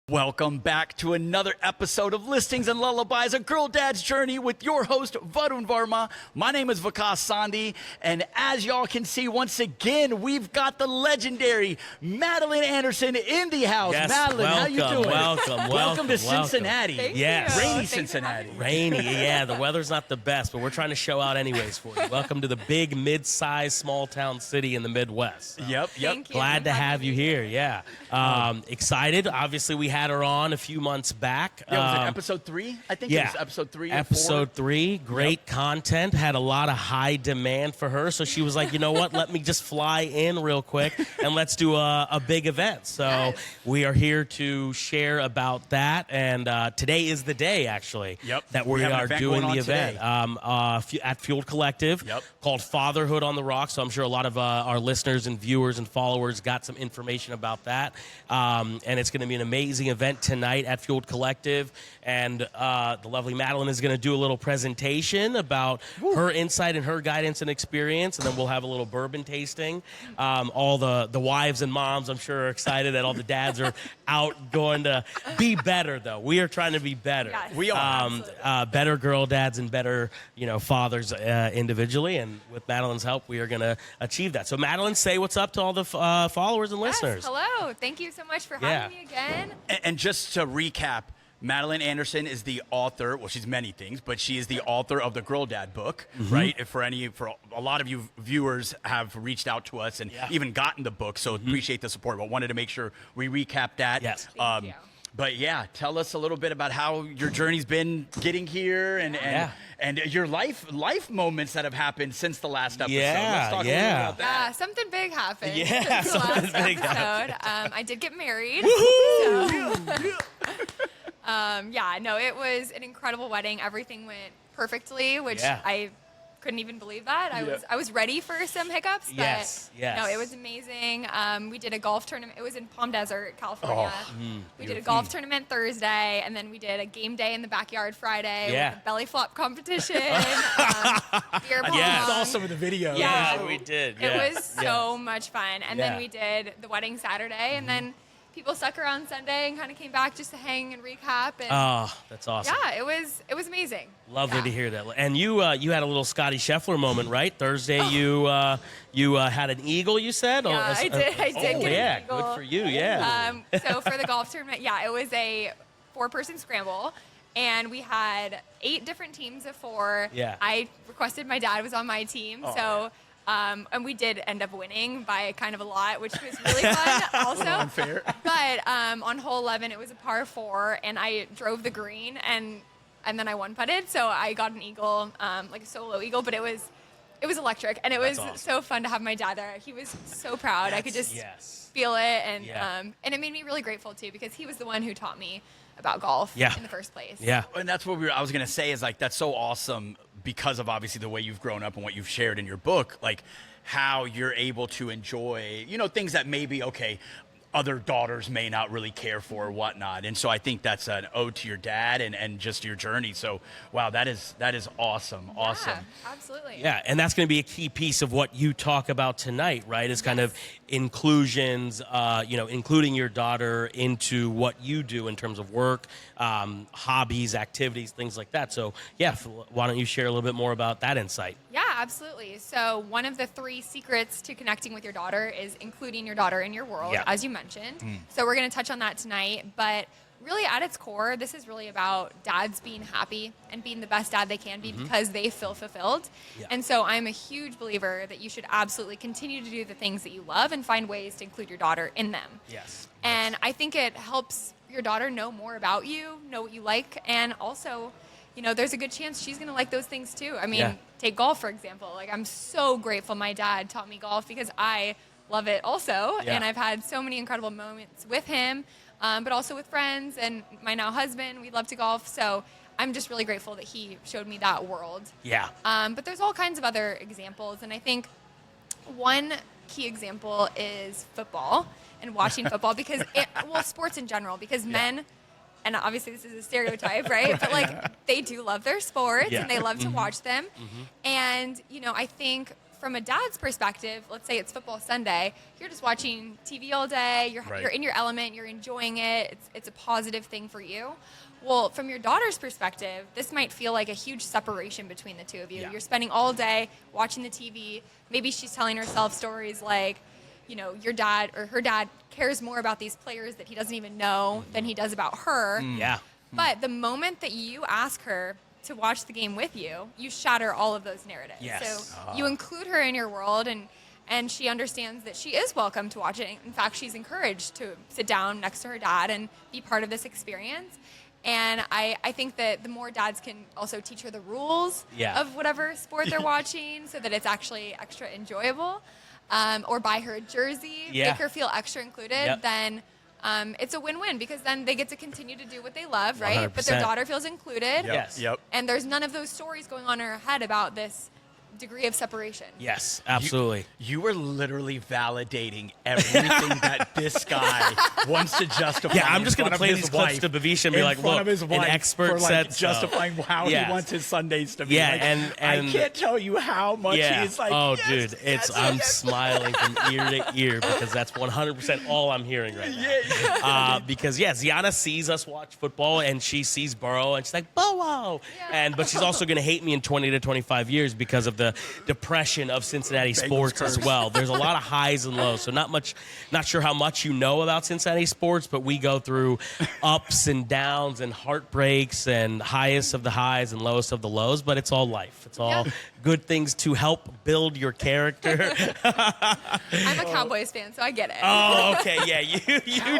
Welcome back to another episode of Listings and Lullabies, a girl dad's journey with your host, Varun Varma. My name is Vikas Sondhi, and as y'all can see, once again, we've got the legendary Madeline Anderson in the house. Yes, Madeline, how you doing? Welcome to Cincinnati. Thank Yes. you. Rainy Thanks for Cincinnati. having me. Rainy, yeah. The weather's not the best, but we're trying to show out anyways for you. Welcome to the big, mid-sized, small-town city in the Midwest. So Yep. Thank you. glad to I'm have happy you to be here, yeah. Excited. Obviously, we had her on a few months back. Yeah, was it episode 3? I think it was episode 3 or 4. Episode 3, great content, had a lot of high demand for her, so she was like, you know what, let me just fly in real quick and let's do a big event. So Yes. we are here to share about that, and today is the day, actually, that we have an are event doing going the on event at Fueled Collective called Fatherhood on the Rocks. So I'm sure a lot of our listeners and viewers and followers got some information about that, and it's going to be an amazing event tonight at Fueled Collective, and the lovely Madeline is going to do a little presentation about her insight and her guidance and experience, and then we'll have a little bourbon tasting. All the wives and moms, I'm sure, are excited that all the dads are out going to be better, though. We are trying to be better. Yes, We are. Better girl dads and better, fathers individually, and with Madeline's help, we are going to achieve that. So, Madeline, say what's up to all the followers and Yes, listeners. hello. Thank you so much for having me again. And just to recap, Madeline Anderson is the author. Well, she's many things, but she is the author of the Girl Dad book, right? For a lot of you viewers have reached out to us and even gotten the book, so appreciate the support. But wanted to make sure we recap that. Yes. Thank you. But yeah, tell us a little bit about how your journey's been getting here and your life moments that have happened since the last episode. Let's talk a little bit about that. Yeah, something big happened. Yeah, since the something last big episode. I did get married. No, it was an incredible wedding. Everything went perfectly, which I couldn't even believe that. I was ready for some hiccups, but no, it was amazing. We did a golf tournament. It was in Palm Desert, California. We did a golf tournament Thursday, and then we did a game day in the backyard Friday with a belly flop competition, beer pong. I saw some of the videos. Yeah, we did. It was so much fun. And then we did the wedding Saturday, and then people stuck around Sunday and kind of came back just to hang and recap. And Oh, that's awesome. yeah, it was amazing. Lovely to hear that. And you had a little Scotty Scheffler moment, right? Thursday, you had an eagle, you said? Yeah, I did get an eagle. Good for you, yeah. So for the golf tournament, it was a 4-person scramble. And we had 8 different teams of 4. Yeah. I requested my dad was on my team. So, and we did end up winning by kind of a lot, which was really fun also. Unfair. But on hole 11, it was a par 4, and I drove the green, and then I one putted. So I got an eagle, like a solo eagle, but it was electric, and it was so fun to have my dad there. He was so proud. I could just feel it, and it made me really grateful too, because he was the one who taught me about golf in the first place. Yeah. And that's what I was going to say is, like, that's so awesome because of obviously the way you've grown up and what you've shared in your book, like how you're able to enjoy, things that maybe, other daughters may not really care for or whatnot. And so I think that's an ode to your dad and just your journey. So, wow, that is awesome. Awesome. Yeah, absolutely. Yeah, and that's going to be a key piece of what you talk about tonight, right? Is kind of inclusions, including your daughter into what you do in terms of work, hobbies, activities, things like that. So, why don't you share a little bit more about that insight? Yeah, absolutely. So one of the 3 secrets to connecting with your daughter is including your daughter in your world, as you mentioned. So we're going to touch on that tonight. But really, at its core, this is really about dads being happy and being the best dad they can be because they feel fulfilled. Yeah. And so I'm a huge believer that you should absolutely continue to do the things that you love and find ways to include your daughter in them. Yes. And I think it helps your daughter know more about you, know what you like, and also, there's a good chance she's going to like those things too. I mean, take golf, for example. Like, I'm so grateful my dad taught me golf because I love it also. Yeah. And I've had so many incredible moments with him, but also with friends and my now husband. We love to golf. So I'm just really grateful that he showed me that world. Yeah. But there's all kinds of other examples. And I think one key example is football and watching football because sports in general, because men, and obviously this is a stereotype, right? But they do love their sports and they love to watch them. And, I think from a dad's perspective, let's say it's football Sunday, you're just watching TV all day, you're in your element, you're enjoying it, it's a positive thing for you. Well, from your daughter's perspective, this might feel like a huge separation between the two of you. You're spending all day watching the TV. Maybe she's telling herself stories like, you know, your dad or her dad cares more about these players that he doesn't even know than he does about her. Yeah. But the moment that you ask her to watch the game with you, you shatter all of those narratives. Yes. So you include her in your world, and she understands that she is welcome to watch it. In fact, she's encouraged to sit down next to her dad and be part of this experience. And I think that the more dads can also teach her the rules of whatever sport they're watching so that it's actually extra enjoyable, or buy her a jersey, make her feel extra included, then it's a win-win, because then they get to continue to do what they love, right? 100%. But their daughter feels included. Yep. And there's none of those stories going on in her head about this degree of separation. Yes, absolutely. You were literally validating everything that this guy wants to justify. Yeah, I'm just going to play these clips to Bavisha and be like, look, an expert said so. Justifying how he wants his Sundays to be. Yeah, like, and I can't tell you how much he's like, oh, yes, dude, yes, I'm yes. smiling from ear to ear because that's 100% all I'm hearing right now. Because, Ziana sees us watch football, and she sees Burrow, and she's like, Burrow! But she's also going to hate me in 20 to 25 years because of the depression of Cincinnati sports as well. There's a lot of highs and lows, so not sure how much you know about Cincinnati sports, but we go through ups and downs and heartbreaks and highest of the highs and lowest of the lows, but it's all life. It's all good things to help build your character. I'm a Cowboys fan, so I get it. Oh, okay, yeah, you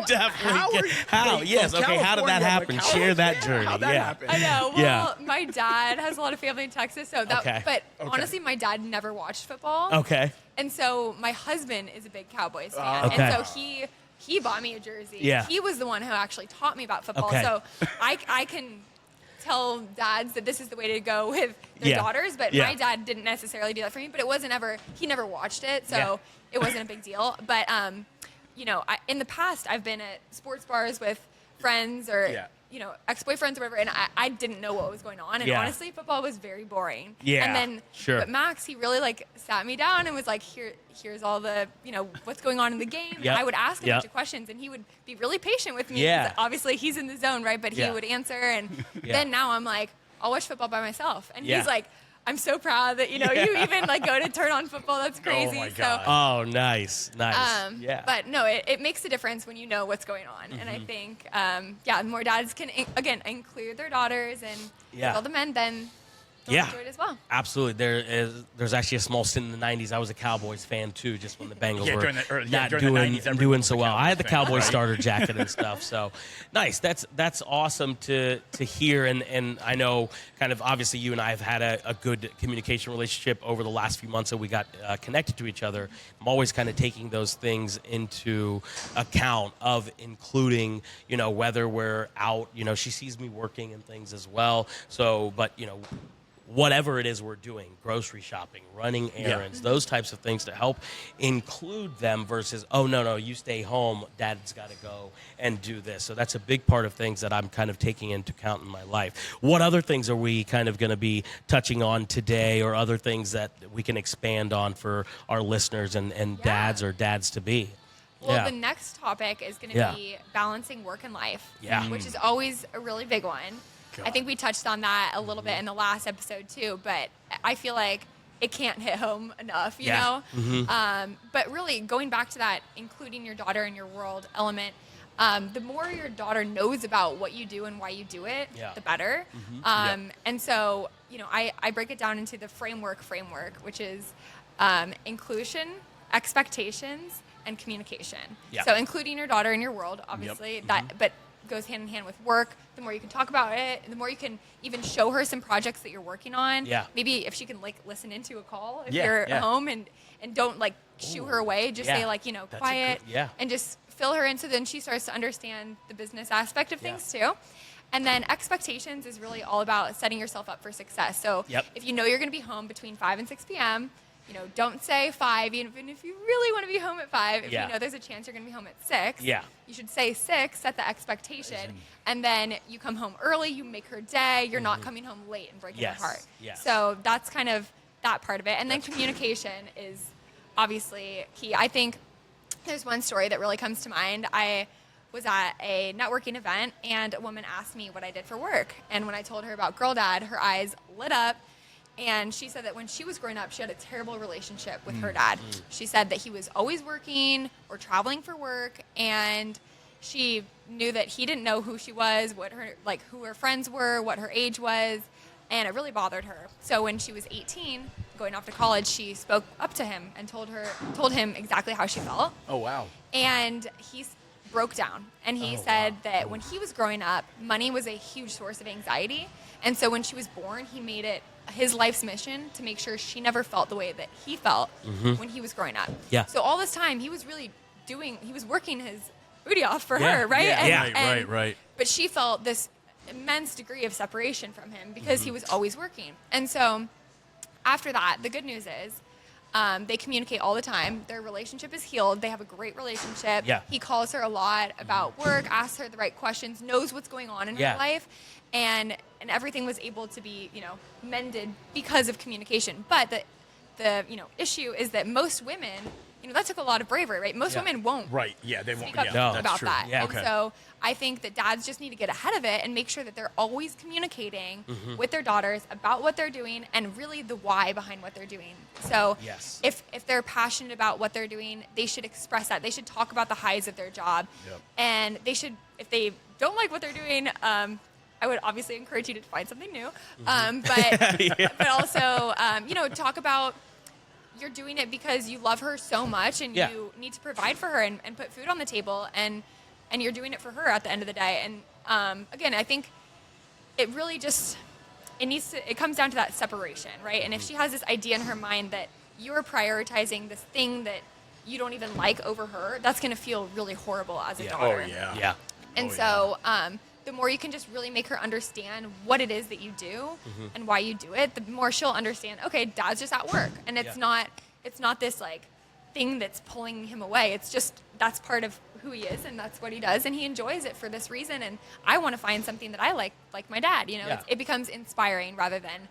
definitely get how? Yes, okay, how did that happen? Share that journey. How'd that happen? I know. Well, my dad has a lot of family in Texas, so that. But honestly, my dad never watched football. Okay. And so my husband is a big Cowboys fan, Okay. and so he bought me a jersey. Yeah. He was the one who actually taught me about football. Okay. So I can tell dads that this is the way to go with their daughters, but my dad didn't necessarily do that for me. But it wasn't he never watched it, so it wasn't a big deal. But you know, in the past, I've been at sports bars with friends or you know, ex-boyfriends or whatever, and I didn't know what was going on. And honestly, football was very boring. Yeah, and then, but Max, he really like sat me down and was like, here's all the, you know, what's going on in the game. And I would ask him a bunch of questions, and he would be really patient with me. Yeah. Because obviously he's in the zone, right? But he would answer, and then now I'm like, I'll watch football by myself. And he's like, I'm so proud that, you know, you even like go to turn on football. That's crazy. Oh my God. Oh, nice. But no, it makes a difference when you know what's going on. And I think, more dads can, again, include their daughters and all the men, then they'll enjoy it as well. Absolutely. There's actually a small stint in the 90s. I was a Cowboys fan, too, just when the Bengals were not doing so well. I had the Cowboys starter jacket and stuff. So, nice. That's awesome to hear. And I know kind of obviously you and I have had a good communication relationship over the last few months that we got connected to each other. I'm always kind of taking those things into account of including, you know, whether we're out, you know, she sees me working and things as well. So, but, you know, whatever it is we're doing, grocery shopping, running errands, those types of things to help include them versus, oh, no, you stay home, dad's got to go and do this. So that's a big part of things that I'm kind of taking into account in my life. What other things are we kind of going to be touching on today, or other things that we can expand on for our listeners and dads or dads-to-be? Well, the next topic is going to be balancing work and life, which is always a really big one. I think we touched on that a little bit in the last episode too, but I feel like it can't hit home enough, you know? But really, going back to that, including your daughter in your world element, the more your daughter knows about what you do and why you do it, the better. And so, you know, I break it down into the framework, which is inclusion, expectations, and communication. So including your daughter in your world, obviously, but goes hand in hand with work. The more you can talk about it, the more you can even show her some projects that you're working on. Maybe if she can like listen into a call if you're at home, and don't like shoo her away, just say like, you know, quiet, and just fill her in, so then she starts to understand the business aspect of things too. And then expectations is really all about setting yourself up for success. So if you know you're going to be home between 5 and 6 p.m., you know, don't say 5, even if you really want to be home at 5. If you know there's a chance you're going to be home at 6, you should say 6, set the expectation, and then you come home early, you make her day, you're not coming home late and breaking her heart. So that's kind of that part of it. And then communication is obviously key. I think there's one story that really comes to mind. I was at a networking event and a woman asked me what I did for work. And when I told her about Girl Dad, her eyes lit up. And she said that when she was growing up, she had a terrible relationship with her dad. She said that he was always working or traveling for work, and she knew that he didn't know who she was, who her friends were, what her age was, and it really bothered her. So when she was 18, going off to college, she spoke up to him and told him exactly how she felt. Oh, wow. And he broke down, and he said that when he was growing up, money was a huge source of anxiety. And so when she was born, he made it his life's mission to make sure she never felt the way that he felt when he was growing up. Yeah. So all this time, he was working his booty off for her, right? Right. But she felt this immense degree of separation from him because he was always working. And so after that, the good news is they communicate all the time. Their relationship is healed. They have a great relationship. Yeah. He calls her a lot about work, asks her the right questions, knows what's going on in her life. And everything was able to be, mended because of communication. But the issue is that most women, that took a lot of bravery, right? Most women won't. Right. Yeah, they won't. Speak up Yeah, that's about true. that. Yeah. And so I think that dads just need to get ahead of it and make sure that they're always communicating with their daughters about what they're doing and really the why behind what they're doing. So if they're passionate about what they're doing, they should express that. They should talk about the highs of their job. Yep. And they should, if they don't like what they're doing, I would obviously encourage you to find something new. But also, talk about you're doing it because you love her so much and you need to provide for her and put food on the table and you're doing it for her at the end of the day. And again, I think it really just, it comes down to that separation, right? And if she has this idea in her mind that you're prioritizing this thing that you don't even like over her, that's going to feel really horrible as a daughter. Oh, yeah. Yeah. And the more you can just really make her understand what it is that you do and why you do it, the more she'll understand, okay, dad's just at work. And it's not this like thing that's pulling him away. It's just, that's part of who he is and that's what he does. And he enjoys it for this reason. And I want to find something that I like my dad, it becomes inspiring rather than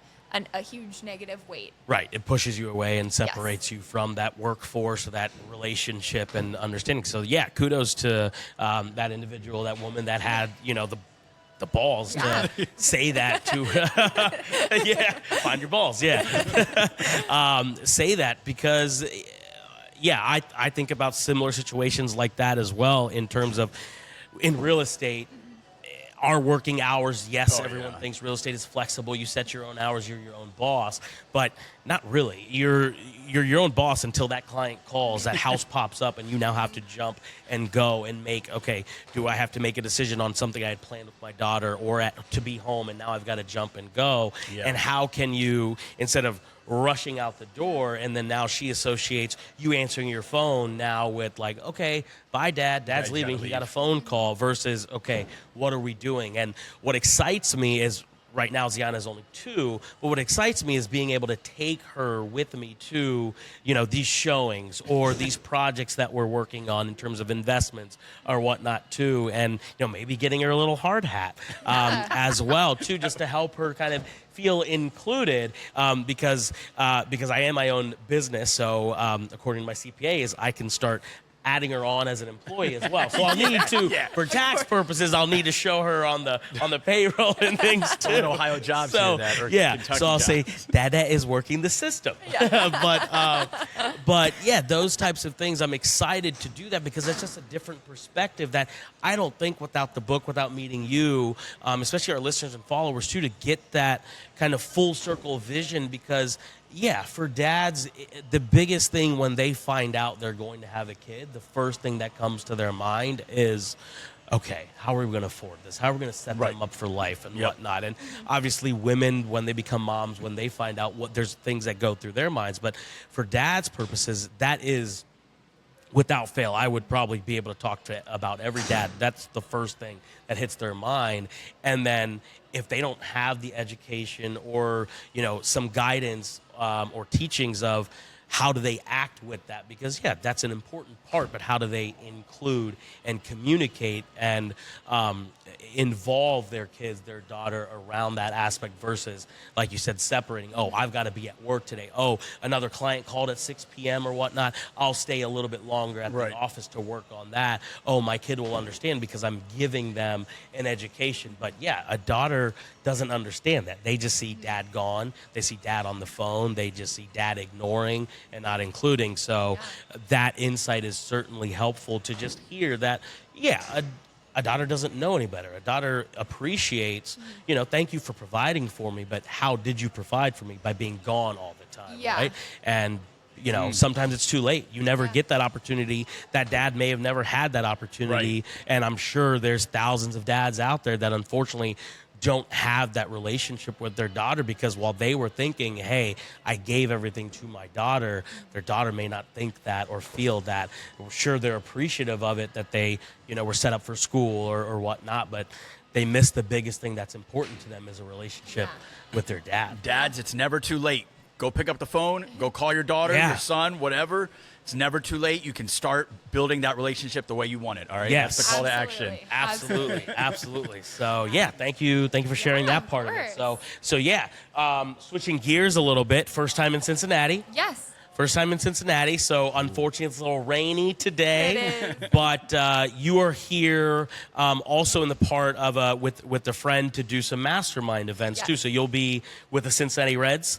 a huge negative weight. Right. It pushes you away and separates you from that workforce or that relationship and understanding. So, kudos to that individual, that woman that had, the balls to say that to find your balls. Say that because, I think about similar situations like that as well in terms of in real estate. Our working hours, everyone thinks real estate is flexible. You set your own hours, you're your own boss, but not really. You're your own boss until that client calls, that house pops up, and you now have to jump and go and make, do I have to make a decision on something I had planned with my daughter or to be home, and now I've got to jump and go? Yeah. And how can you, instead of rushing out the door, and then now she associates you answering your phone now with like, okay, bye, dad's leaving, he got a phone call, versus, okay, what are we doing? And what excites me is, right now Ziana's only 2, but what excites me is being able to take her with me to, these showings or these projects that we're working on in terms of investments or whatnot too, and maybe getting her a little hard hat as well too, just to help her kind of feel included, because I am my own business. So according to my CPA, I can start adding her on as an employee as well. So I'll need to, for tax purposes, I'll need to show her on the payroll and things too. An Ohio job so, Kentucky so I'll job. say, Dada is working the system. But those types of things, I'm excited to do that because that's just a different perspective that I don't think without the book, without meeting you, especially our listeners and followers too, to get that kind of full circle vision. Because for dads, the biggest thing when they find out they're going to have a kid, the first thing that comes to their mind is, okay, how are we going to afford this? How are we going to set them up for life and whatnot? And obviously women, when they become moms, when they find out there's things that go through their minds. But for dads' purposes, that is, without fail, I would probably be able to talk about every dad. That's the first thing that hits their mind. And then if they don't have the education or, some guidance or teachings of how do they act with that? Because, yeah, that's an important part, but how do they include and communicate and involve their kids, their daughter around that aspect versus, like you said, separating. Oh, I've got to be at work today. Oh, another client called at 6 p.m. or whatnot. I'll stay a little bit longer at the office to work on that. Oh, my kid will understand because I'm giving them an education. But, yeah, a daughter doesn't understand that. They just see dad gone. They see dad on the phone. They just see dad ignoring and not including. So that insight is certainly helpful to just hear that, a daughter doesn't know any better. A daughter appreciates, thank you for providing for me, but how did you provide for me? By being gone all the time, right? And, sometimes it's too late. You never get that opportunity. That dad may have never had that opportunity. And I'm sure there's thousands of dads out there that unfortunately don't have that relationship with their daughter because while they were thinking, hey, I gave everything to my daughter, their daughter may not think that or feel that. We're sure they're appreciative of it that they, were set up for school or whatnot, but they miss the biggest thing that's important to them is a relationship with their dad. Dads, it's never too late. Go pick up the phone, go call your daughter, your son, whatever. It's never too late. You can start building that relationship the way you want it. All right. Yes. That's the call to action. Absolutely. So thank you for sharing that part of it. So switching gears a little bit. First time in Cincinnati. Yes. First time in Cincinnati, so unfortunately it's a little rainy today. But you are here also in the part of with a friend to do some mastermind events too. So you'll be with the Cincinnati Reds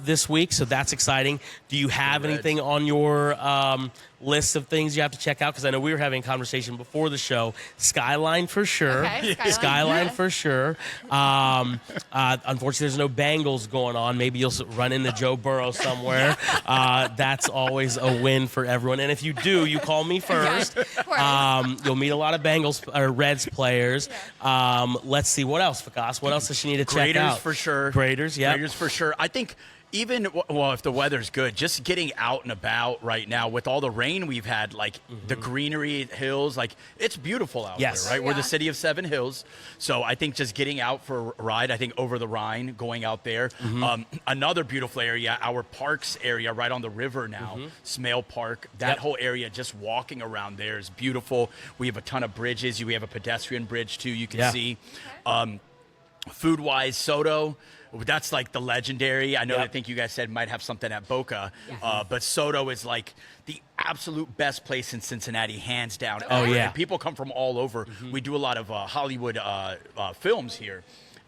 this week, so that's exciting. Do you have anything on your list of things you have to check out? Because I know we were having a conversation before the show. Skyline for sure. Okay, Skyline for sure. Unfortunately, there's no Bengals going on. Maybe you'll run into Joe Burrow somewhere. That's always a win for everyone. And if you do, you call me first. You'll meet a lot of Bengals or Reds players. Let's see, what else, Vikas? What else does she need to check out? Graders for sure. Graders, yeah. Graders for sure. I think even, if the weather's good, just getting out and about right now with all the rain we've had, like the greenery, hills, like it's beautiful out there, right? We're the city of 7 hills. So I think just getting out for a ride, I think over the Rhine, going out there. Another beautiful area, our parks area right on the river now, Smale Park, that whole area, just walking around there is beautiful. We have a ton of bridges. We have a pedestrian bridge too, you can see. Food-wise, Soto, that's like the legendary. I know I think you guys said might have something at Boca, but Soto is like the absolute best place in Cincinnati, hands down. And people come from all over. We do a lot of Hollywood films here.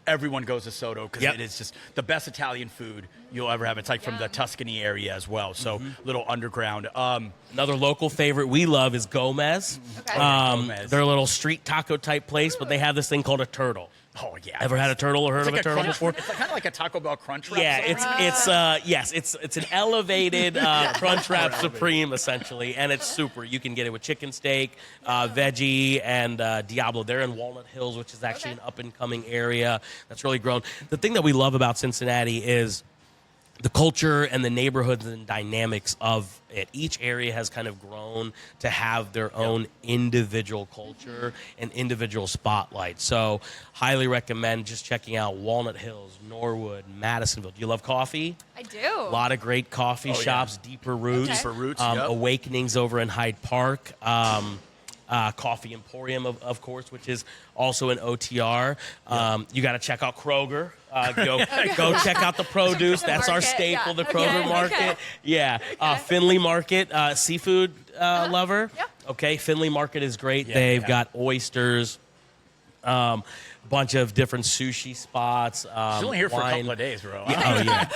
Everyone goes to Soto because it is just the best Italian food you'll ever have. It's like from the Tuscany area as well, so little underground. Another local favorite we love is Gomez. Gomez. They're a little street taco type place, but they have this thing called a turtle. Oh yeah! Ever had a turtle or heard of a turtle before? It's kind of like a Taco Bell Crunch Wrap. Yeah, it's an elevated Crunch Wrap Supreme essentially, and it's super. You can get it with chicken steak, veggie, and Diablo. They're in Walnut Hills, which is actually an up and coming area that's really grown. The thing that we love about Cincinnati is the culture and the neighborhoods and dynamics of it. Each area has kind of grown to have their own individual culture and individual spotlight. So highly recommend just checking out Walnut Hills, Norwood, Madisonville. Do you love coffee? I do. A lot of great coffee shops, Deeper Roots, Deeper Roots, Awakenings over in Hyde Park. Coffee Emporium, of course, which is also an OTR. You got to check out Kroger. Go check out the produce. That's our staple, the Kroger Market. Finley Market, seafood lover. Okay, Finley Market is great. They've got oysters, bunch of different sushi spots. She's only here for a couple of days, bro.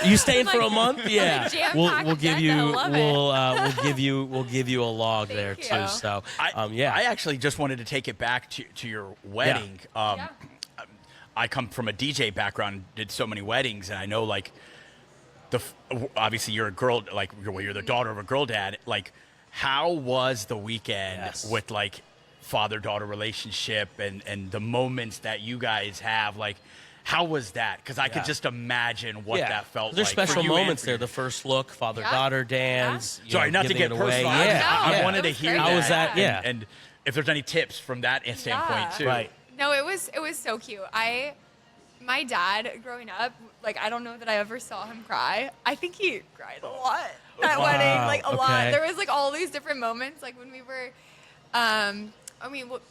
You staying for a month? Yeah, we'll give you we'll give you a log there too. So I actually just wanted to take it back to your wedding. I come from a DJ background, did so many weddings, and I know like obviously you're a girl, like you're the daughter of a girl dad. Like, how was the weekend with like father-daughter relationship and the moments that you guys have? Like, how was that? Because I could just imagine what that felt like. There's special moments there. The first look, father-daughter dance. Sorry, not to get personal. I wanted to hear how was that? And if there's any tips from that standpoint too. Right. No, it was so cute. my dad growing up, like, I don't know that I ever saw him cry. I think he cried a lot at wedding, like a lot. There was like all these different moments, like when we were,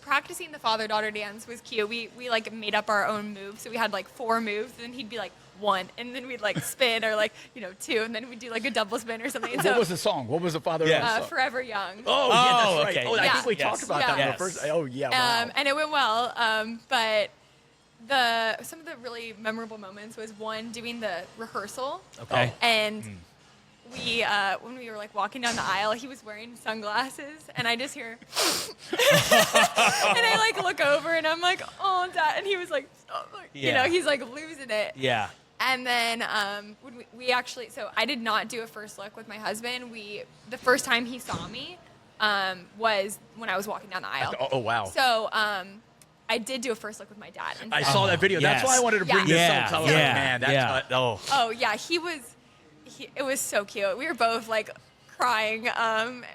practicing the father-daughter dance was cute. We like made up our own moves. So we had like 4 moves, and he'd be like 1, and then we'd like spin, or like 2, and then we'd do like a double spin or something. And what was the song? What was the father? Song? Forever Young. Oh, yeah, that's right. Okay. Oh, I think we talked about that in the first. Oh, yeah. Wow. And it went well. But some of the really memorable moments was one doing the rehearsal. Okay. And we when we were like walking down the aisle, he was wearing sunglasses, and I just hear and I like look over, and I'm like, oh, Dad, and he was like, stop. He's like losing it. Yeah. And then when we actually, so I did not do a first look with my husband. The first time he saw me was when I was walking down the aisle. Oh, wow. So I did do a first look with my dad. And I saw that video. Yes. That's why I wanted to bring this up. I was like, man, that's Oh yeah, it was so cute. We were both like crying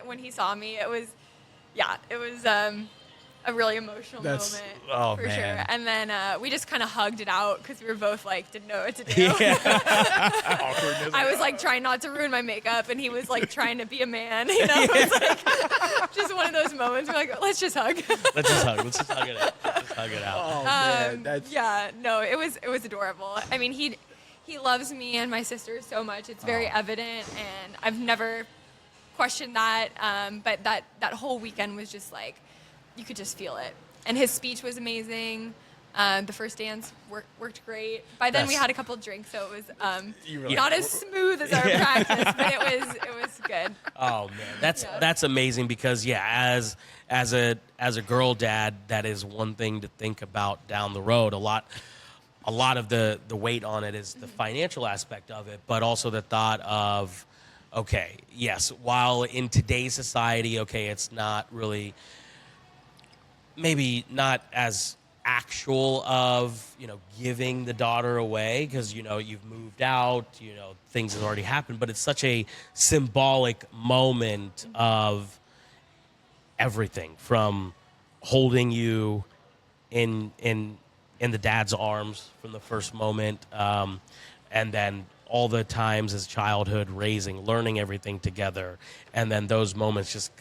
when he saw me. It was a really emotional moment for sure. And then we just kind of hugged it out because we were both like didn't know what to do. awkwardness. I was like trying not to ruin my makeup, and he was like trying to be a man. It was like just one of those moments. We're like, let's just hug. Let's just hug it out. Hug it out. Oh man, it was adorable. I mean, he loves me and my sister so much. It's very evident, and I've never questioned that. But that whole weekend was just like, you could just feel it. And his speech was amazing. The first dance worked great. By then we had a couple drinks, so it was not as smooth as our practice, but it was good. Oh man, that's amazing because as a girl dad, that is one thing to think about down the road. A lot of the weight on it is the financial aspect of it, but also the thought of, okay, yes, while in today's society, okay, it's not really, maybe not as actual of, giving the daughter away because, you've moved out, things have already happened, but it's such a symbolic moment of everything from holding you in the dad's arms from the first moment, and then all the times as childhood, raising, learning everything together, and then those moments just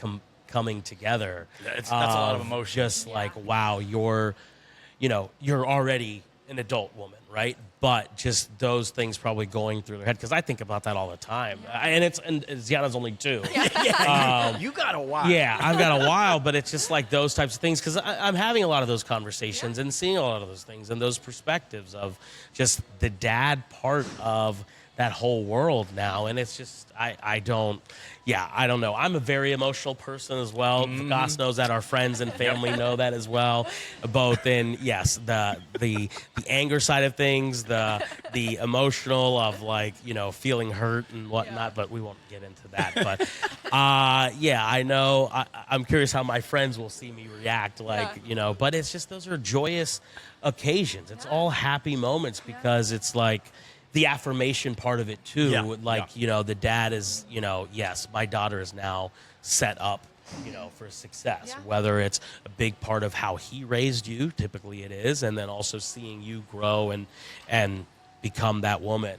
coming together. That's a lot of emotion. Just like, wow, you're already an adult woman, right? But just those things probably going through their head, because I think about that all the time. And Ziana's only 2. You got a while. Yeah, I've got a while, but it's just like those types of things, because I'm having a lot of those conversations and seeing a lot of those things and those perspectives of just the dad part of that whole world now. And it's just, I don't know. I'm a very emotional person as well. Vikas knows that. Our friends and family know that as well. Both in, yes, the anger side of things, the emotional of like, feeling hurt and whatnot, but we won't get into that. But I know. I'm curious how my friends will see me react, but it's just, those are joyous occasions. It's all happy moments because it's like, the affirmation part of it too, the dad is, yes, my daughter is now set up, for success, whether it's a big part of how he raised you, typically it is, and then also seeing you grow and become that woman.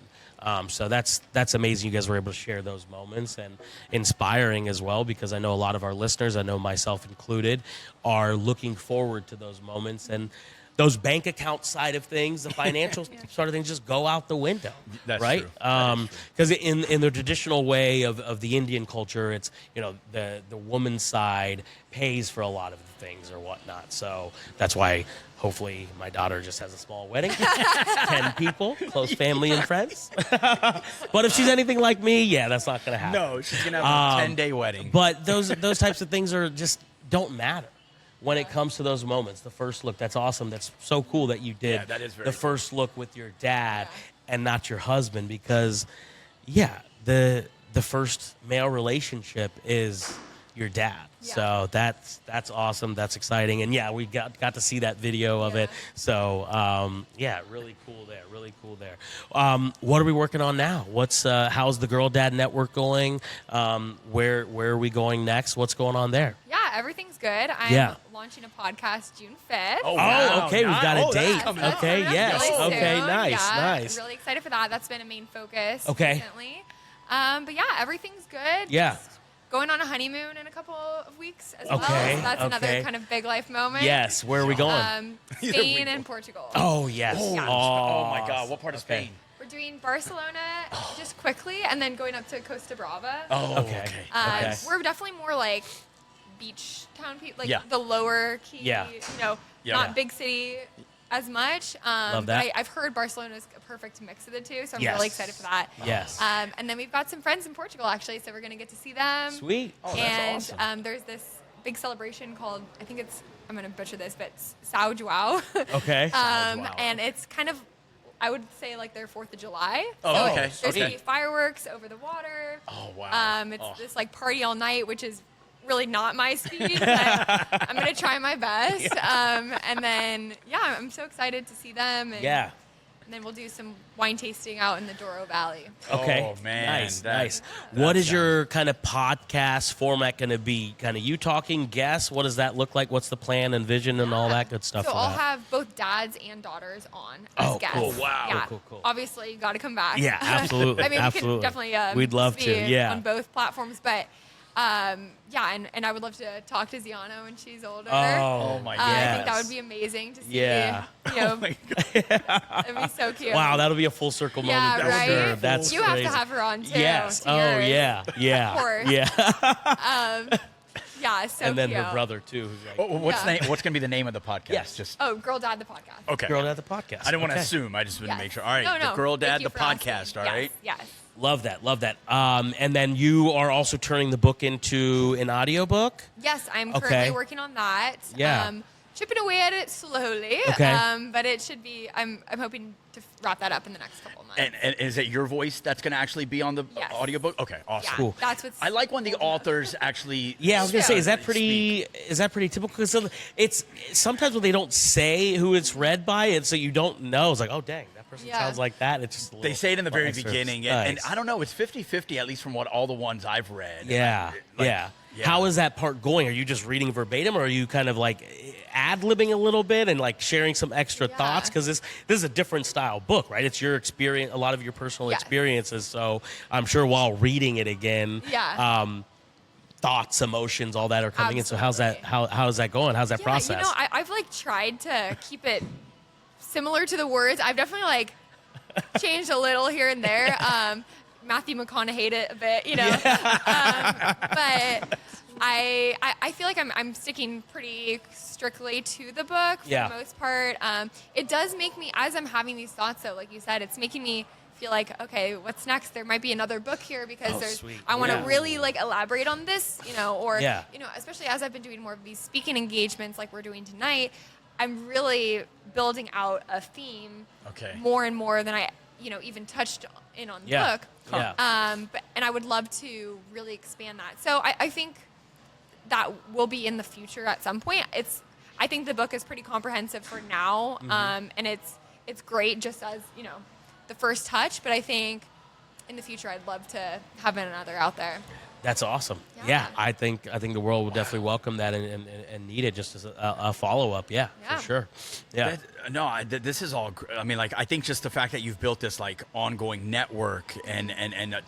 So that's amazing. You guys were able to share those moments, and inspiring as well, because I know a lot of our listeners, I know myself included, are looking forward to those moments, and those bank account side of things, the financial sort of things, just go out the window, That's right? Because in the traditional way of the Indian culture, it's, the woman's side pays for a lot of the things or whatnot. So that's why hopefully my daughter just has a small wedding, 10 people, close family and friends. But if she's anything like me, that's not going to happen. No, she's going to have a 10-day wedding. But those types of things are just don't matter. When it comes to those moments, the first look, that's awesome. That's so cool that you did that is very the first look with your dad and not your husband, because, the first male relationship is your dad. Yeah. So that's awesome. That's exciting. And yeah, we got to see that video of it. So yeah, really cool there. Really cool there. What are we working on now? How's the Girl Dad Network going? Where are we going next? What's going on there? Yeah, everything's good. I'm launching a podcast June 5th. Oh, wow. Okay, we've got a date. coming That's up. Okay, coming up yes. really Okay, soon. nice, Yeah, nice. Really excited for that. That's been a main focus Okay. recently. But yeah, everything's good. Yeah. Just going on a honeymoon in a couple of weeks as well. Okay, So that's another okay. kind of big life moment. Yes. Where are we going? Spain and Portugal. Oh, yes. Oh, Yeah. oh my God. What part of Spain? We're doing Barcelona just quickly and then going up to Costa Brava. Oh, Okay. Okay. We're definitely more like beach town people, like Yeah. the lower key, Yeah. not Yeah. big city as much. Love that. I've heard Barcelona is a perfect mix of the two, so I'm Yes. really excited for that. Yes. And then we've got some friends in Portugal actually, so we're gonna get to see them. Sweet. Oh, and that's awesome. there's this big celebration called, I think I'm gonna butcher this, but São João. Okay. João. And it's kind of, I would say like their 4th of July. Oh, So okay. There's Okay. gonna be fireworks over the water. Oh, wow. It's Oh. this like party all night, which is really not my speed, but I'm gonna try my best. And then I'm so excited to see them. And, Yeah. And then we'll do some wine tasting out in the Douro Valley. Okay. Oh, man. Nice. That- Nice. that What is sounds- your kind of podcast format going to be? Kind of you talking, guests? What does that look like? What's the plan and vision and all that good stuff? So for I'll that? have both dads and daughters on as Oh, guests. cool. Wow. Yeah. Cool. Obviously, you got to come back. Yeah, absolutely. I mean, absolutely. we could definitely We'd love be to. Yeah. on both platforms, but and I would love to talk to Ziana when she's older. Oh my I think that yes. would be amazing to see. Yeah. You know, Oh my God. it'd be so cute. Wow, that'll be a full circle Yeah, moment for right? sure. That's you crazy. have to have her on too. Yes. to Oh yours. yeah. Yeah. Of course. Yeah. Yeah, so And then cute. her brother too, who's like, Oh, what's Yeah. what's going to be the name of the podcast? Yes. Just Oh, Girl Dad the podcast. okay. girl at the podcast. I didn't want to Okay. assume. I just wanted to Yes. make sure. All right, No, the Girl thank Dad you the for podcast. asking. All right. Yes. Love that. Love that. And then you are also turning the book into an audiobook? Yes, I'm Okay. currently working on that. Yeah. Chipping away at it slowly. Okay. But it should be. I'm hoping to wrap that up in the next couple of months. And is it your voice that's going to actually be on the Yes. audiobook? Okay, awesome. yeah, Cool. that's what's. I like when the cool enough. authors actually. Yeah, I was gonna say, is that speak. pretty typical? Because it's sometimes when they don't say who it's read by, and so you don't know. It's like, oh dang, that person Yeah. sounds like that. It's just a They little- say it in the very extra beginning, and nice. I don't know. It's 50-50, at least from what all the ones I've read. Yeah, Like, yeah. yeah. How is that part going? Are you just reading verbatim, or are you kind of like ad-libbing a little bit and like sharing some extra Yeah. thoughts? Because this is a different style book, right? It's your experience, a lot of your personal Yes. experiences. So I'm sure while reading it again, Yeah. thoughts, emotions, all that are coming in. So how's that? Absolutely. How's that going? How's that Yeah, process? you know, I've like tried to keep it similar to the words. I've definitely like changed a little here and there. Matthew McConaughey it a bit, you know. But I feel like I'm sticking pretty strictly to the book for Yeah. the most part. It does make me, as I'm having these thoughts, though, like you said, it's making me feel like, okay, what's next? There might be another book here because Oh, there's. sweet. I want to Yeah. really like elaborate on this, you know, or Yeah. you know, especially as I've been doing more of these speaking engagements like we're doing tonight. I'm really building out a theme Okay. more and more than I, you know, even touched in on the Yeah. book. Yeah. And I would love to really expand that. So I think that will be in the future at some point. I think the book is pretty comprehensive for now, Mm-hmm. and it's great just as, you know, the first touch. But I think in the future I'd love to have another out there. That's awesome. Yeah, Yeah. I think the world would definitely welcome that and need it just as a follow up. Yeah, Yeah. for sure. Yeah. This is all. I mean, like, I think just the fact that you've built this like ongoing network and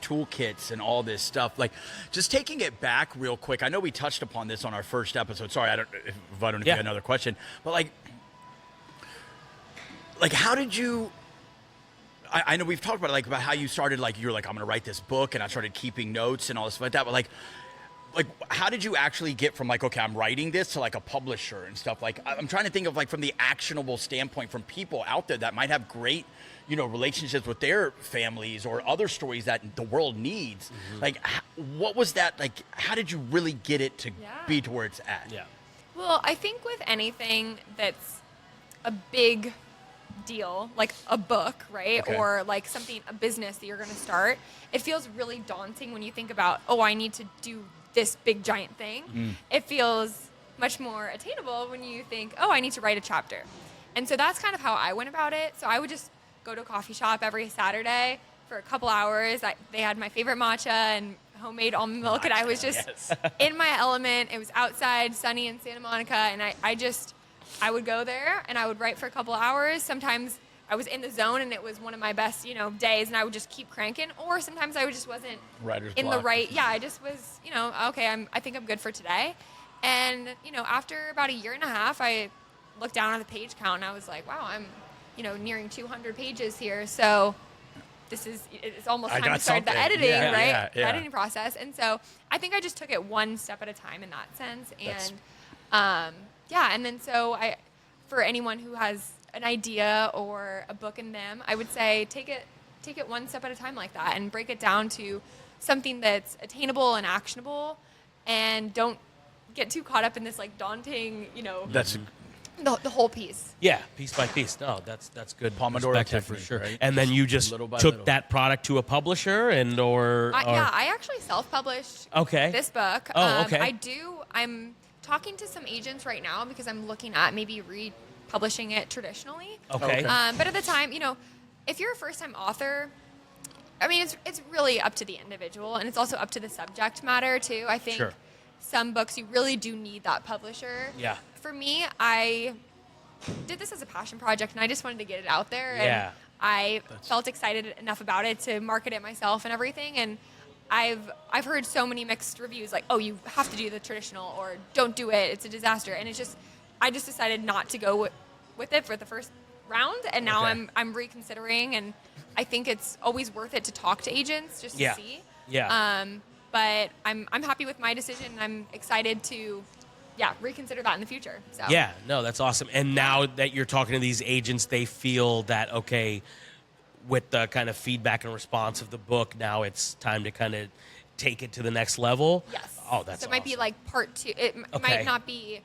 toolkits and all this stuff. Like, just taking it back real quick. I know we touched upon this on our first episode. Sorry, I don't know if you Yeah. had another question, but like, how did you? I know we've talked about it, like about how you started. Like, you're like, I'm gonna write this book, and I started keeping notes and all this stuff like that. But like how did you actually get from like, okay, I'm writing this to like a publisher and stuff? Like, I'm trying to think of like from the actionable standpoint from people out there that might have great, you know, relationships with their families or other stories that the world needs. Mm-hmm. Like, what was that like? How did you really get it to Yeah. be to where it's at? Yeah. Well, I think with anything that's a big deal, like a book, right? Okay. Or like a business that you're going to start, it feels really daunting when you think about, oh, I need to do this big giant thing. It feels much more attainable when you think, oh, I need to write a chapter. And so that's kind of how I went about it. So I would just go to a coffee shop every Saturday for a couple hours. They had my favorite matcha and homemade almond milk, and I was just in my element. It was outside, sunny in Santa Monica, and I would go there and I would write for a couple hours. Sometimes I was in the zone and it was one of my best, days, and I would just keep cranking. Or sometimes I just wasn't in the right. Yeah, I just was, okay, I think I'm good for today. And after about a year and a half, I looked down at the page count and I was like, wow, I'm, nearing 200 pages here. So it's almost time to start the editing, right? The editing process. And so I think I just took it one step at a time in that sense. And and then so for anyone who has an idea or a book in them, I would say take it one step at a time like that and break it down to something that's attainable and actionable, and don't get too caught up in this like daunting, That's the whole piece. Yeah, piece by piece. No, that's good Pomodoro perspective technique, for sure. right? And then you just took that product to a publisher I actually self-published this book. Oh, okay. I'm talking to some agents right now because I'm looking at maybe republishing it traditionally. Okay. But at the time, if you're a first-time author, I mean, it's really up to the individual, and it's also up to the subject matter too. I think some books you really do need that publisher. Yeah. For me, I did this as a passion project, and I just wanted to get it out there. And I felt excited enough about it to market it myself and everything. And I've heard so many mixed reviews, like, oh, you have to do the traditional, or don't do it, it's a disaster. And I just decided not to go with it for the first round, and now I'm reconsidering, and I think it's always worth it to talk to agents just to see. Yeah. But I'm happy with my decision, and I'm excited to reconsider that in the future. So. Yeah, no, that's awesome. And now that you're talking to these agents, they feel that, okay, with the kind of feedback and response of the book, now it's time to kind of take it to the next level. Yes. Oh, that's so it might be like part 2. It might not be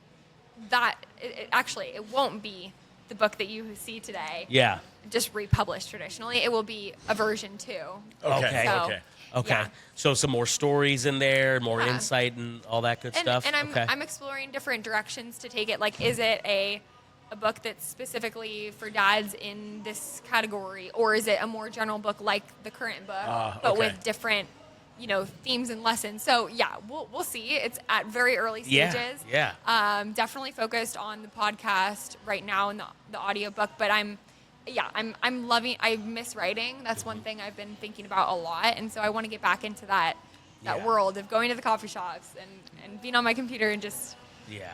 that. It won't be the book that you see today. Yeah. Just republished traditionally. It will be a version 2. Okay. So, Okay. Yeah. So some more stories in there, more insight and all that good stuff. And I'm exploring different directions to take it. Like, is it a book that's specifically for dads in this category, or is it a more general book like the current book, but with different, themes and lessons? So we'll see. It's at very early stages. Yeah. Definitely focused on the podcast right now and the audiobook, but I'm loving. I miss writing. That's one thing I've been thinking about a lot, and so I want to get back into that world of going to the coffee shops and being on my computer and just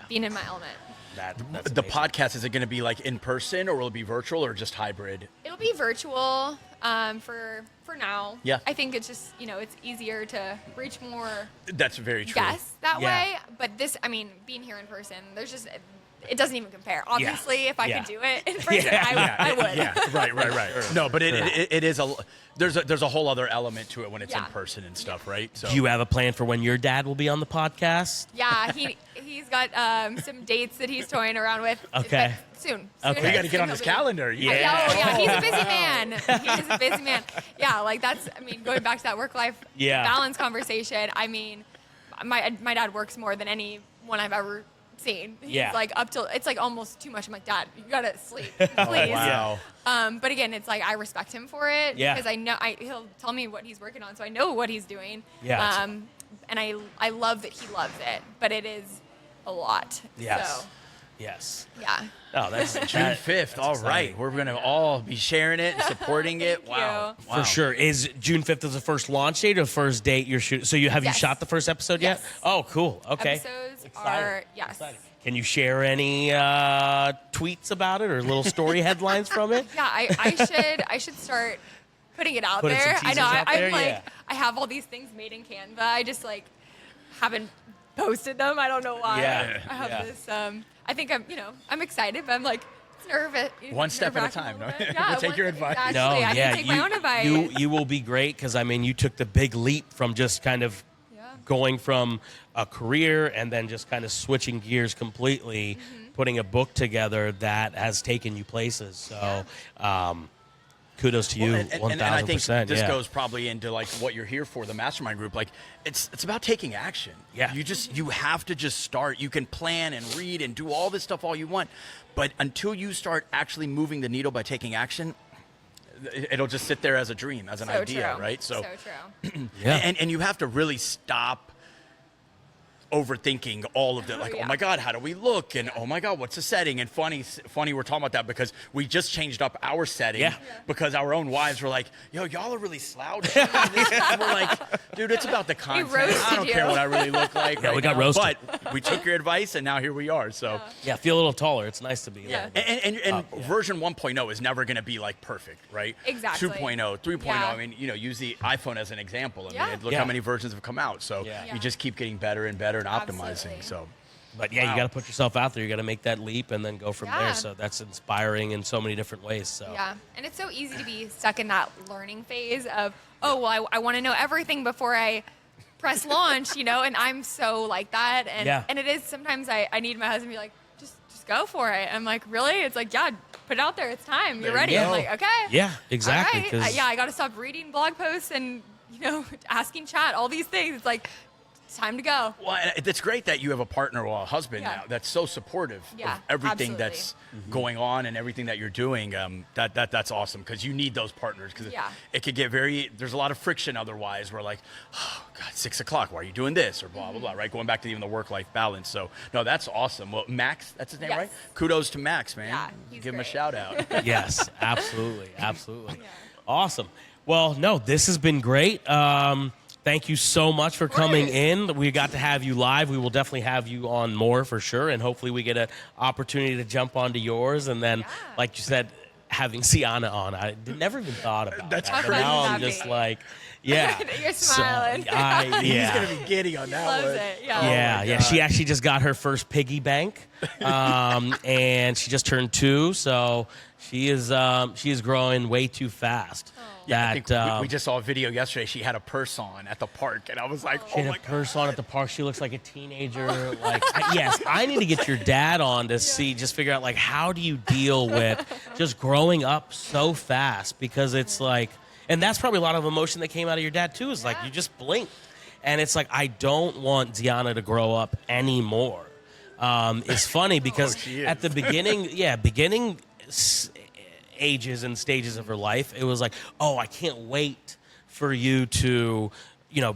being in my element. That's the podcast, is it going to be like in person, or will it be virtual, or just hybrid? It'll be virtual for now. Yeah. I think it's just it's easier to reach more. That's very true. Guests that way, but being here in person, it doesn't even compare. Obviously, if I could do it in person, I would. Yeah, right. No, but it is there's a whole other element to it when it's in person and stuff, right? So do you have a plan for when your dad will be on the podcast? Yeah, he's got some dates that he's toying around with. Okay. Soon. Okay. You got to get on his calendar. Yeah, he's a busy man. He's a busy man. Yeah, like that's. Going back to that work-life balance conversation. My dad works more than anyone I've ever seen. He's like up till it's like almost too much. I'm like, Dad, you gotta sleep, please. Wow. But again, it's like I respect him for it because I know he'll tell me what he's working on, so I know what he's doing. Yeah. And I love that he loves it, but it is a lot. Yes. So, yes. yeah. Oh, that's June 5th. All right. We're going to all be sharing it and supporting it. Wow. For sure. Is June 5th is the first launch date or first date you're shooting? So you shot the first episode yet? Oh, cool. Okay. Episodes are, yes. Exciting. Can you share any tweets about it or little story headlines from it? Yeah, I should start putting it out there. I know. I have all these things made in Canva. I just haven't posted them. I don't know why. Yeah. I have this. I think I'm excited, but I'm it's nervous. One step at a time. No? Yeah, we'll take your advice. Exactly. I can take my own advice. You will be great because you took the big leap from just kind of going from a career and then just kind of switching gears completely, putting a book together that has taken you places. So kudos to you, 1,000%. And I think this yeah. goes probably into like what you're here for, the mastermind group. Like it's about taking action. Yeah. You have to just start. You can plan and read and do all this stuff all you want, but until you start actually moving the needle by taking action, it'll just sit there as a dream, as an idea, true. right? So true. Yeah. and you have to really stop overthinking all of the like, Yeah. oh my God, how do we look? And oh my God, what's the setting? And funny we're talking about that because we just changed up our setting because our own wives were like, yo, y'all are really slouchy. And we're like, dude, it's about the content. I don't care what I really look like. Yeah, right we got now. roasted. But we took your advice and now here we are. So Yeah, feel a little taller. It's nice to be. Yeah. and version 1.0 is never going to be like perfect, right? Exactly. 2.0, 3.0. Yeah. I mean, use the iPhone as an example. I Yeah. mean, look Yeah. how many versions have come out. So Yeah. you just keep getting better and better and optimizing. Absolutely. So, But yeah, Wow. you got to put yourself out there. You got to make that leap and then go from Yeah. there. So that's inspiring in so many different ways. So Yeah, and it's so easy to be stuck in that learning phase of, oh, well, I want to know everything before I press launch, and I'm so like that. And Yeah. and it is sometimes I need my husband to be like, just go for it. I'm like, really? It's like, yeah, put it out there. It's time. You're There you ready. go. I'm like, okay. Yeah, exactly, All 'cause- right. I got to stop reading blog posts and, asking chat, all these things. It's like, it's time to go. well, and it's great that you have a partner or a husband Yeah. now that's so supportive Yeah, of everything absolutely. that's going on and everything that you're doing. That's awesome because you need those partners because Yeah. it could get there's a lot of friction otherwise. We're like, oh God, 6 o'clock. Why are you doing this or blah blah blah? Right, going back to even the work-life balance. So no, that's awesome. Well, Max, that's his name, Yes. right? Kudos to Max, man. Yeah, he's Give him a great. shout out. Yes, absolutely. Yeah. Awesome. Well, no, this has been great. Thank you so much for coming course. in. We got to have you live. We will definitely have you on more for sure, and hopefully we get an opportunity to jump onto yours. And then, like you said, having Sienna on, I never even thought about That's that. But crazy. now I'm That'd just be- like, yeah. You're smiling. So, yeah. He's gonna be giddy on that Loves one. it. Yeah. Yeah, my yeah. God. She actually just got her first piggy bank, and she just turned 2, so she is growing way too fast. Yeah, I think That, we just saw a video yesterday. She had a purse on at the park, and I was like, She "Oh had my a purse on at the park. She looks like a teenager. Like, yes, I need to get your dad on to just figure out, like, how do you deal with just growing up so fast? Because it's like, and that's probably a lot of emotion that came out of your dad, too, is like, you just blink. And it's like, I don't want Deanna to grow up anymore. It's funny because she is. at the beginning ages and stages of her life, it was like, oh, I can't wait for you to,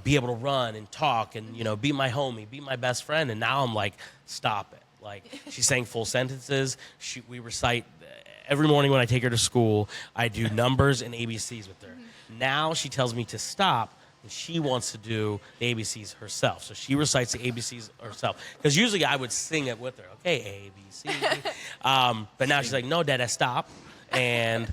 be able to run and talk and, be my homie, be my best friend. And now I'm like, stop it. Like, she's saying full sentences. We recite every morning when I take her to school. I do numbers and ABCs with her. Now she tells me to stop, and she wants to do the ABCs herself. So she recites the ABCs herself. Because usually I would sing it with her. Okay, ABC. But now she's like, no, Dada, stop. And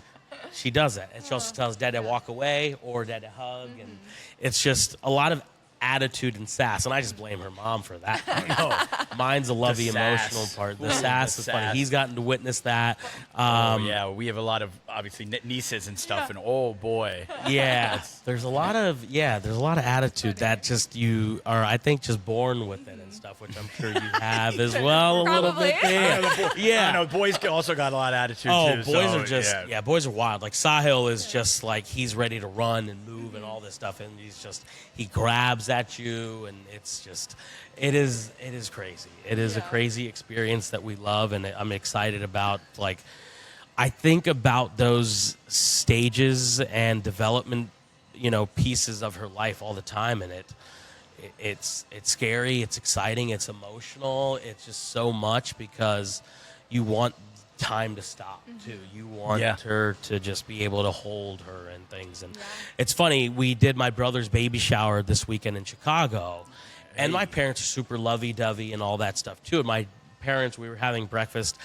she does that. And she also tells Dad to walk away or Dad to hug. And it's just a lot of attitude and sass. And I just blame her mom for that. Mine's the lovey, The sass. emotional part. The Ooh, sass the is funny. sass. He's gotten to witness that. yeah, we have a lot of obviously nieces and stuff, and oh boy, Yeah, there's a lot of attitude that just you are, I think, just born with it and stuff, which I'm sure you have as well a little bit Probably. there. Yeah. I know boys also got a lot of attitude Oh, too. boys so, are just yeah. boys are wild. Like Sahil is just like he's ready to run and move and all this stuff, and he grabs at you, and it's just it is crazy. It is a crazy experience that we love, and I'm excited about. Like, I think about those stages and development, pieces of her life all the time, and it's scary, it's exciting, it's emotional, it's just so much because you want time to stop too. You want her to just be able to hold her and things. And it's funny, we did my brother's baby shower this weekend in Chicago, and my parents are super lovey-dovey and all that stuff too. And my parents, we were having breakfast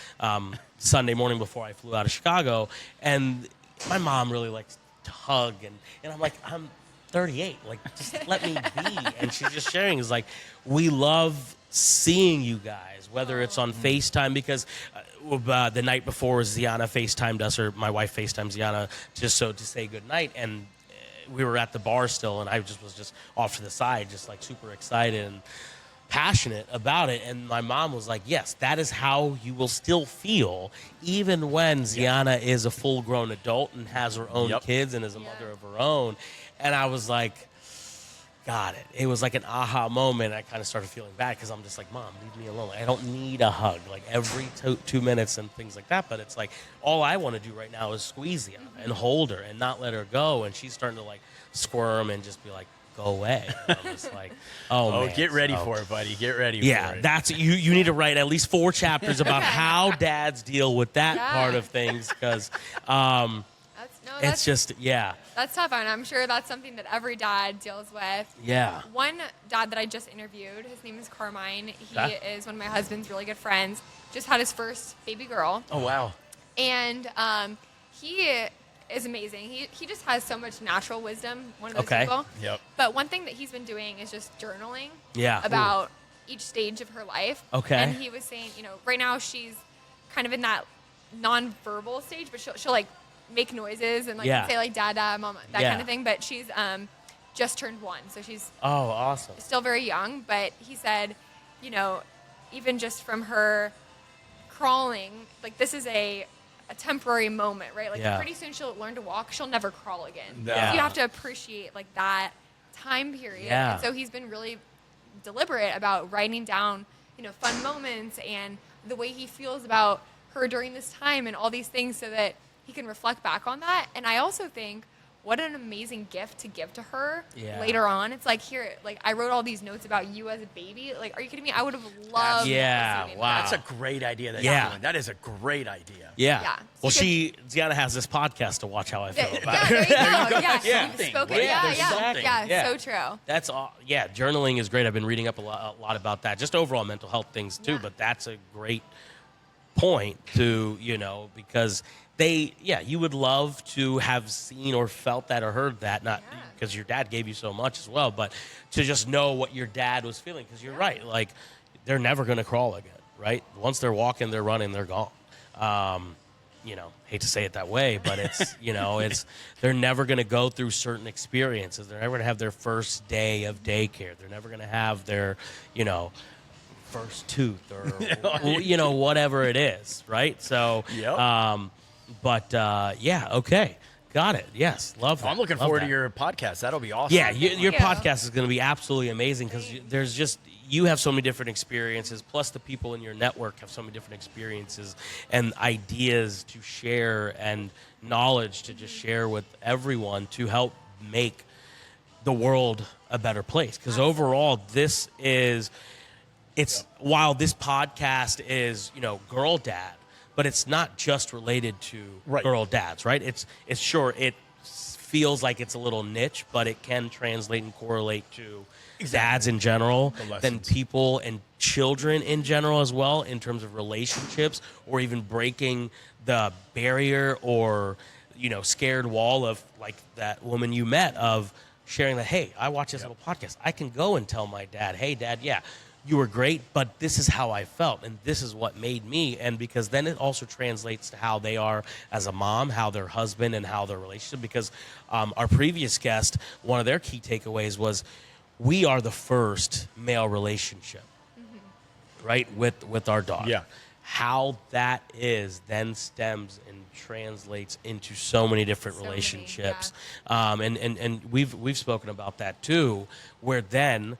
Sunday morning before I flew out of Chicago, and my mom really likes to hug, and I'm like, I'm 38, like, just let me be. And she's just sharing, is like, we love seeing you guys, whether it's on FaceTime, because the night before Ziana FaceTimed us, or my wife FaceTimed Ziana just so to say goodnight, and we were at the bar still, and I was just off to the side, just like super excited. And passionate about it. And my mom was like, yes, that is how you will still feel even when Ziana is a full-grown adult and has her own kids and is a mother of her own. And I was like, got it. It was like an aha moment. I kind of started feeling bad because I'm just like, Mom, leave me alone. I don't need a hug like every 2 minutes and things like that. But it's like all I want to do right now is squeeze Ziana and hold her and not let her go. And she's starting to like squirm and just be like, go away. I'm just like, oh man. Get ready for it, buddy. Get ready for it. Yeah, that's you need to write at least 4 chapters about how dads deal with that part of things because it's just, That's tough, and I'm sure that's something that every dad deals with. Yeah. One dad that I just interviewed, his name is Carmine. He is one of my husband's really good friends. Just had his first baby girl. Oh, wow. And he is amazing. He just has so much natural wisdom, one of those people. Yep. But one thing that he's been doing is just journaling about each stage of her life. Okay. And he was saying, right now she's kind of in that nonverbal stage, but she'll like make noises and say like dada, mama, that kind of thing. But she's just turned 1, so she's awesome. Still very young. But he said, even just from her crawling, like this is a temporary moment, right? Like pretty soon she'll learn to walk. She'll never crawl again. No. So you have to appreciate like that time period. Yeah. And so he's been really deliberate about writing down, fun moments and the way he feels about her during this time and all these things so that he can reflect back on that. And I also think what an amazing gift to give to her later on. It's like, here, like I wrote all these notes about you as a baby. Like, are you kidding me? I would have loved receiving that. That's a great idea that you're doing. That is a great idea. Yeah. Well, Ziana has this podcast to watch how I feel about it. it. There you go. So true. That's all. Yeah, journaling is great. I've been reading up a lot about that. Just overall mental health things too, but that's a great point to, because you would love to have seen or felt that or heard that, not because your dad gave you so much as well, but to just know what your dad was feeling. Because you're right, like they're never going to crawl again, right? Once they're walking, they're running, they're gone. Hate to say it that way, but it's, they're never going to go through certain experiences. They're never going to have their first day of daycare. They're never going to have their, first tooth or, whatever it is, right? So, okay. Got it. Yes. Love that. I'm looking forward to your podcast. That'll be awesome. Yeah, your podcast is going to be absolutely amazing because there's just, you have so many different experiences, plus the people in your network have so many different experiences and ideas to share and knowledge to just share with everyone to help make the world a better place. Because overall, while this podcast is, girl dad, but it's not just related to girl dads, right? It feels like it's a little niche, but it can translate and correlate to dads in general, then people and children in general as well in terms of relationships or even breaking the barrier or, scared wall of like that woman you met of sharing that, hey, I watch this little podcast. I can go and tell my dad, hey, Dad, you were great, but this is how I felt, and this is what made me. And because then it also translates to how they are as a mom, how their husband, and how their relationship. Because our previous guest, one of their key takeaways was, we are the first male relationship, right, with our daughter. Yeah. How that is then stems and translates into so many different relationships. And we've spoken about that too, where then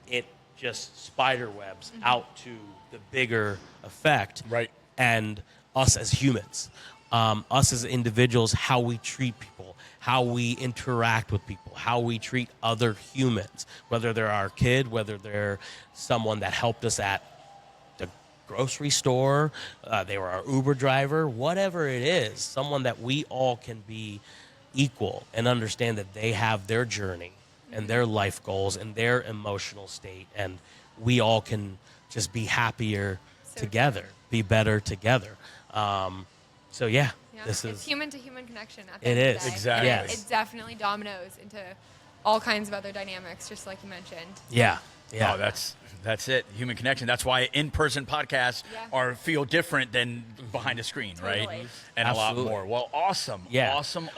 it just spider webs out to the bigger effect. Right. And us as humans, us as individuals, how we treat people, how we interact with people, how we treat other humans, whether they're our kid, whether they're someone that helped us at the grocery store, they were our Uber driver, whatever it is, someone that we all can be equal and understand that they have their journey and their life goals and their emotional state, and we all can just be happier together, be better together. This is it's human to human connection. At it the end of the is day. exactly. And it definitely dominoes into all kinds of other dynamics, just like you mentioned. Yeah. Oh, that's it. Human connection. That's why in-person podcasts feel different than behind a screen, right? Totally. And Absolutely. a lot more. Well, awesome. Yeah. Awesome.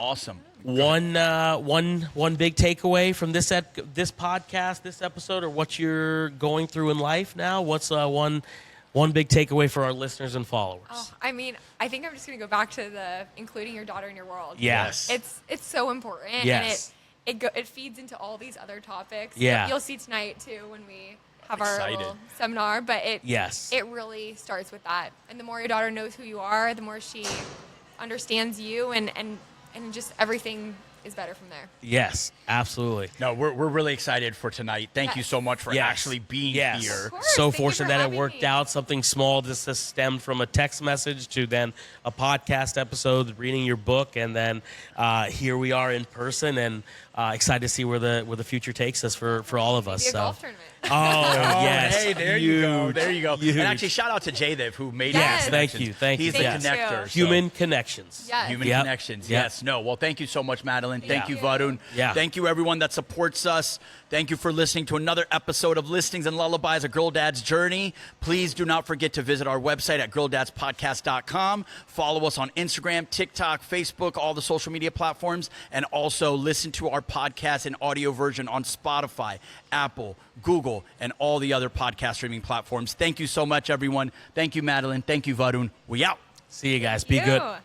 one big takeaway from this podcast, this episode, or what you're going through in life now? What's one big takeaway for our listeners and followers? Oh, I mean, I think I'm just going to go back to the including your daughter in your world. Yes. It's so important. Yes. And it feeds into all these other topics. Yeah. You'll see tonight, too, when we have our Excited. little seminar. But it really starts with that. And the more your daughter knows who you are, the more she understands you, and just everything is better from there. Yes, absolutely. No, we're really excited for tonight. Thank you so much for actually being here. Of course. So Thank you fortunate for that it having worked me. out. Something small just stemmed from a text message to then a podcast episode, reading your book, and then here we are in person, and excited to see where the future takes us for all of us. Maybe a So. golf tournament. Oh, yes. Hey, there you go. Huge. There you go. Huge. And actually, shout out to Jaydev who made Yes. these Thank connections. you. Thank you. He's the Thank you. connector. so- Human connections. Yes. Human Yep. connections, Yep. yes. No, well, thank you so much, Madeline. Thank Yeah. you, Varun. Yeah. Thank you, everyone that supports us. Thank you for listening to another episode of Listings and Lullabies, A Girl Dad's Journey. Please do not forget to visit our website at girldadspodcast.com. Follow us on Instagram, TikTok, Facebook, all the social media platforms, and also listen to our podcast in audio version on Spotify, Apple, Google, and all the other podcast streaming platforms. Thank you so much, everyone. Thank you, Madeline. Thank you, Varun. We out. See you guys. Be good. You.